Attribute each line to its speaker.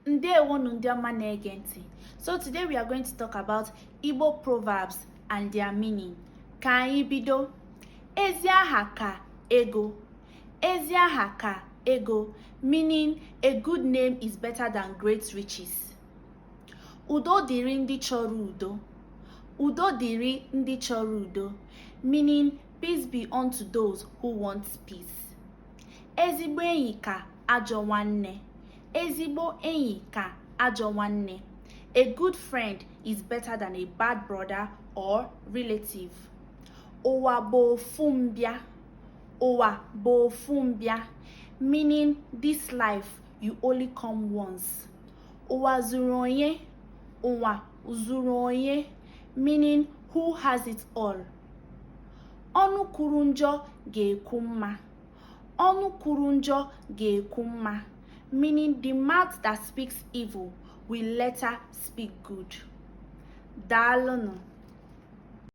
Speaker 1: Ndewonu ndị ọma na-ege ntị. So today we are going to talk about Igbo proverbs and their meaning. Ka anyị bido. Ezi aha ka ego. Ezi aha ka ego, meaning a good name is better than great riches. Udo dịrị ndị chọrọ udo. Udo dịrị ndị chọrọ udo, meaning peace be unto those who want peace. Ezigbo enyi ka ajọ nwanne. Ezigbo enyi ka ajọ nwanne. A good friend is better than a bad brother or relative. Ụwa bụ ofu mbịa. Ụwa bụ ofu mbịa, meaning this life you only come once. Ụwa zuru onye. Ụwa zuru onye, meaning who has it all. Ọnụ kwuru njọ ga-ekwu mma. Ọnụ kwuru njọ ga-ekwu mma, meaning the mouth that speaks evil will later speak good. Daalụnụ.